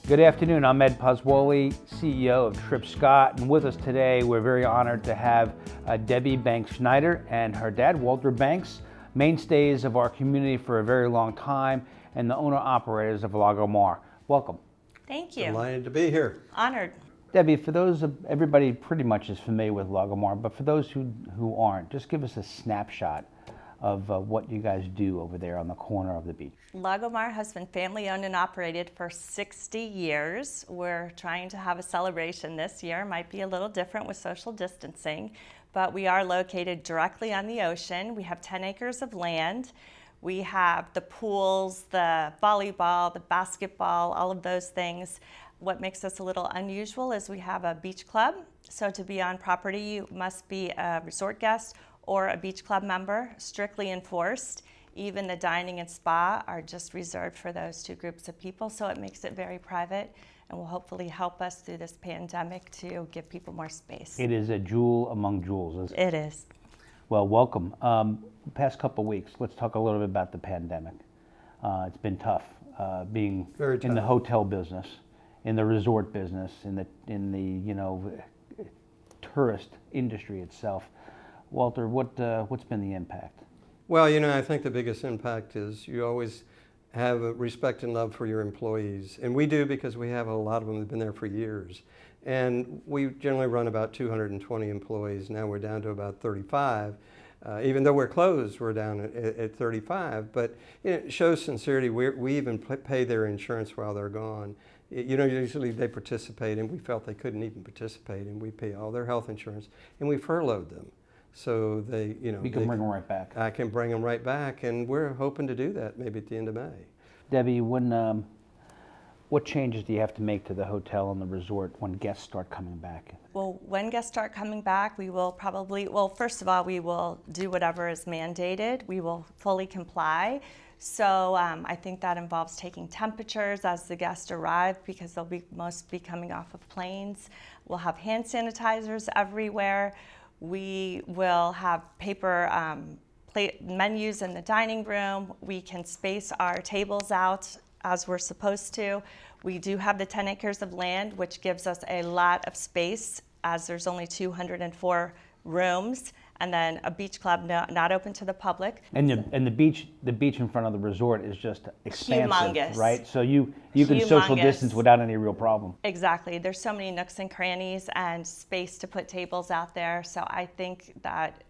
Good afternoon, I'm Ed Pozzuoli, CEO of Tripp Scott, and with us today we're very honored to have Debbie Banks-Snyder and her dad, Walter Banks, mainstays of our community for a very long time and the owner-operators of Lago Mar. Welcome. Thank you. Delighted to be here. Honored. Debbie, for those everybody pretty much is familiar with Lago Mar, but for those who aren't, just give us a snapshot of what you guys do over there on the corner of the beach. Lago Mar has been family owned and operated for 60 years. We're trying to have a celebration this year. Might be a little different with social distancing, but we are located directly on the ocean. We have 10 acres of land. We have the pools, the volleyball, the basketball, all of those things. What makes us a little unusual is we have a beach club. So to be on property, you must be a resort guest or a beach club member, strictly enforced. Even the dining and spa are just reserved for those two groups of people, so it makes it very private and will hopefully help us through this pandemic to give people more space. It is a jewel among jewels, isn't it? It is. Well, welcome. Past couple of weeks, let's talk a little bit about the pandemic. It's been tough being Very tough. in the hotel business, in the resort business, in the tourist industry itself. Walter, what's been the impact? Well, I think the biggest impact is you always have a respect and love for your employees. And we do, because we have a lot of them that have been there for years. And we generally run about 220 employees. Now we're down to about 35. Even though we're closed, we're down at 35. But it shows sincerity. We even pay their insurance while they're gone. Usually they participate, and we felt they couldn't even participate, and we pay all their health insurance, and we furloughed them. So they, We can bring them right back. I can bring them right back, and we're hoping to do that maybe at the end of May. Debbie, what changes do you have to make to the hotel and the resort when guests start coming back? Well, when guests start coming back, we will probably, first of all, we will do whatever is mandated. We will fully comply. So I think that involves taking temperatures as the guests arrive, because they'll be mostly coming off of planes. We'll have hand sanitizers everywhere. We will have paper plate menus in the dining room. We can space our tables out as we're supposed to. We do have the 10 acres of land, which gives us a lot of space, as there's only 204 rooms, and then a beach club not open to the public. And the beach in front of the resort is just expansive, Humongous. right? So you can social Humongous. distance without any real problem. Exactly. There's so many nooks and crannies and space to put tables out there. So I think that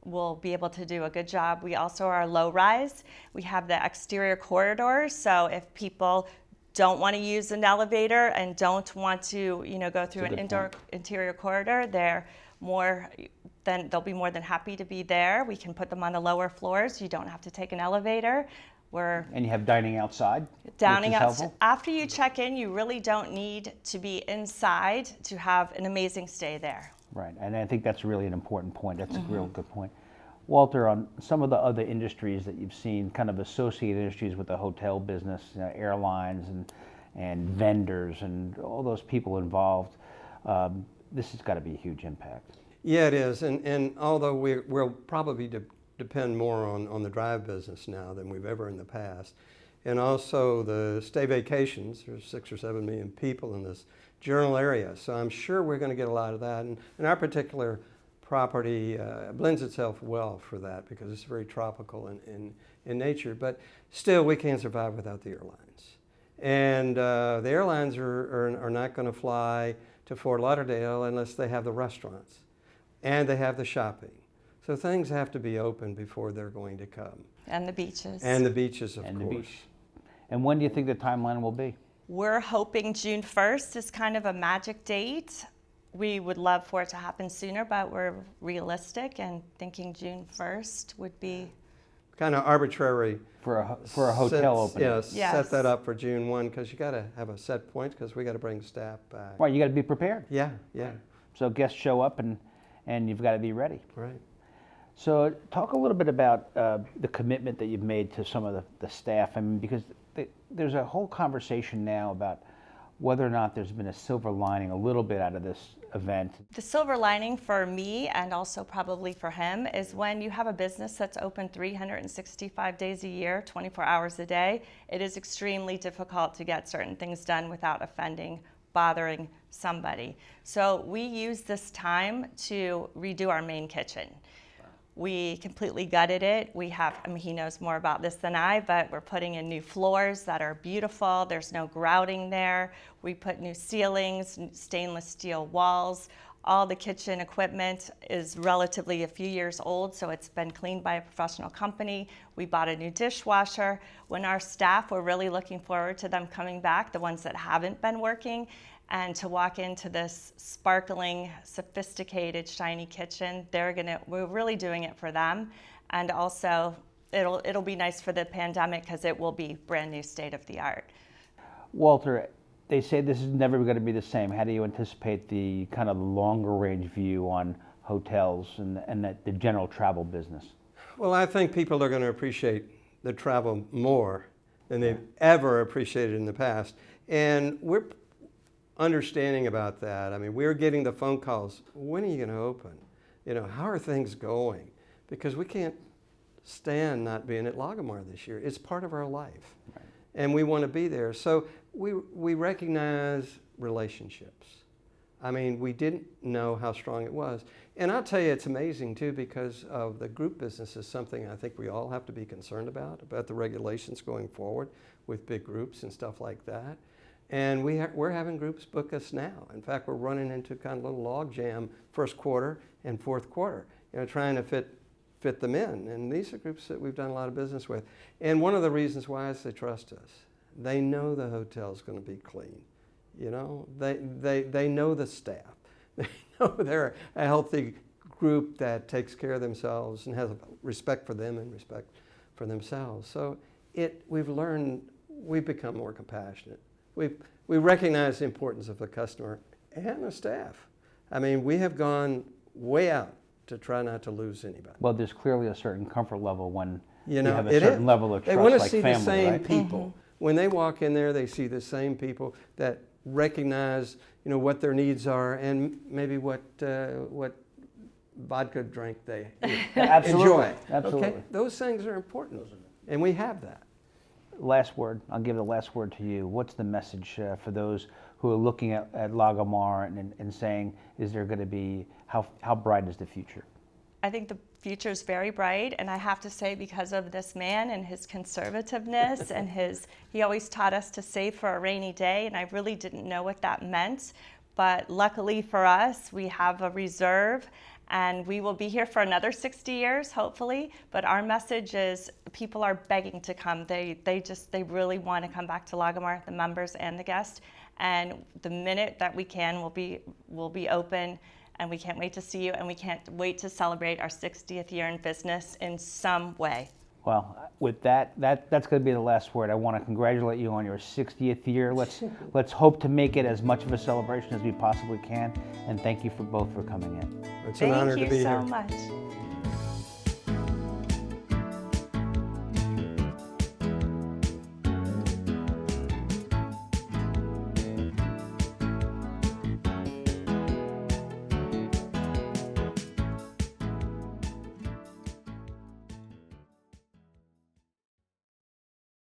we'll be able to do a good job. We also are low rise. We have the exterior corridors. So if people don't want to use an elevator and don't want to, go through an interior corridor, they'll be more than happy to be there. We can put them on the lower floors. You don't have to take an elevator. And you have dining outside? Dining which is outside. helpful? After you check in, you really don't need to be inside to have an amazing stay there. Right, and I think that's really an important point. That's a real good point. Walter, on some of the other industries that you've seen, kind of associated industries with the hotel business, airlines and vendors and all those people involved, this has got to be a huge impact. Yeah, it is. And although we'll probably depend more on the drive business now than we've ever in the past, and also the stay vacations, there's 6 or 7 million people in this general area. So I'm sure we're going to get a lot of that. And our particular property blends itself well for that, because it's very tropical in nature. But still, we can't survive without the airlines. And the airlines are not going to fly to Fort Lauderdale unless they have the restaurants and they have the shopping. So things have to be open before they're going to come. And the beaches. And the beaches, of And course. the beach. And when do you think the timeline will be? We're hoping June 1st is kind of a magic date. We would love for it to happen sooner, but we're realistic and thinking June 1st would be Kind of arbitrary. For a hotel opening? Yes, set that up for June 1, because you got to have a set point, because we got to bring staff back. Right, you got to be prepared. Yeah. So guests show up and you've got to be ready. Right. So talk a little bit about the commitment that you've made to some of the staff. I mean, because there's a whole conversation now about whether or not there's been a silver lining a little bit out of this event. The silver lining for me, and also probably for him, is when you have a business that's open 365 days a year, 24 hours a day, it is extremely difficult to get certain things done without offending, bothering somebody. So we use this time to redo our main kitchen. We completely gutted it. We have, I mean, he knows more about this than I, but we're putting in new floors that are beautiful. There's no grouting there. We put new ceilings, stainless steel walls. All the kitchen equipment is relatively a few years old, so it's been cleaned by a professional company. We bought a new dishwasher. When our staff, we're really looking forward to them coming back, the ones that haven't been working, and to walk into this sparkling, sophisticated, shiny kitchen. We're really doing it for them. And also, it'll be nice for the pandemic because it will be brand new, state of the art. Walter, they say this is never going to be the same. How do you anticipate the kind of longer range view on hotels and the general travel business? Well, I think people are going to appreciate the travel more than they've ever appreciated in the past. And we're understanding about that. I mean, we're getting the phone calls, when are you going to open? You know, how are things going? Because we can't stand not being at Lago Mar this year. It's part of our life. Right. And we want to be there. So we recognize relationships. I mean, we didn't know how strong it was. And I'll tell you, it's amazing too, because of the group business is something I think we all have to be concerned about the regulations going forward with big groups and stuff like that. And we're having groups book us now. In fact, we're running into kind of a little log jam first quarter and fourth quarter, you know, trying to fit them in. And these are groups that we've done a lot of business with. And one of the reasons why is they trust us. They know the hotel's going to be clean. You know, they know the staff. They know they're a healthy group that takes care of themselves and has respect for them and respect for themselves. So we've become more compassionate. We recognize the importance of the customer and the staff. I mean, we have gone way out to try not to lose anybody. Well, there's clearly a certain comfort level when you know, have a certain level of trust, they want to like see family, the same right? people. Mm-hmm. When they walk in there, they see the same people that recognize, you know, what their needs are and maybe what vodka drink they enjoy. Absolutely. Okay? Those things are important, and we have that. Last word. I'll give the last word to you. What's the message for those who are looking at Lago Mar and saying, is there going to be, how bright is the future? I think the future is very bright, and I have to say, because of this man and his conservativeness and he always taught us to save for a rainy day, and I really didn't know what that meant. But luckily for us, we have a reserve, and we will be here for another 60 years, hopefully. But our message is people are begging to come. They really want to come back to Lago Mar, the members and the guests. And the minute that we can, we'll be open. And we can't wait to see you, and we can't wait to celebrate our 60th year in business in some way. Well, with that's going to be the last word. I want to congratulate you on your 60th year. Let's hope to make it as much of a celebration as we possibly can. And thank you both for coming in. It's an honor to be here. Thank you so much.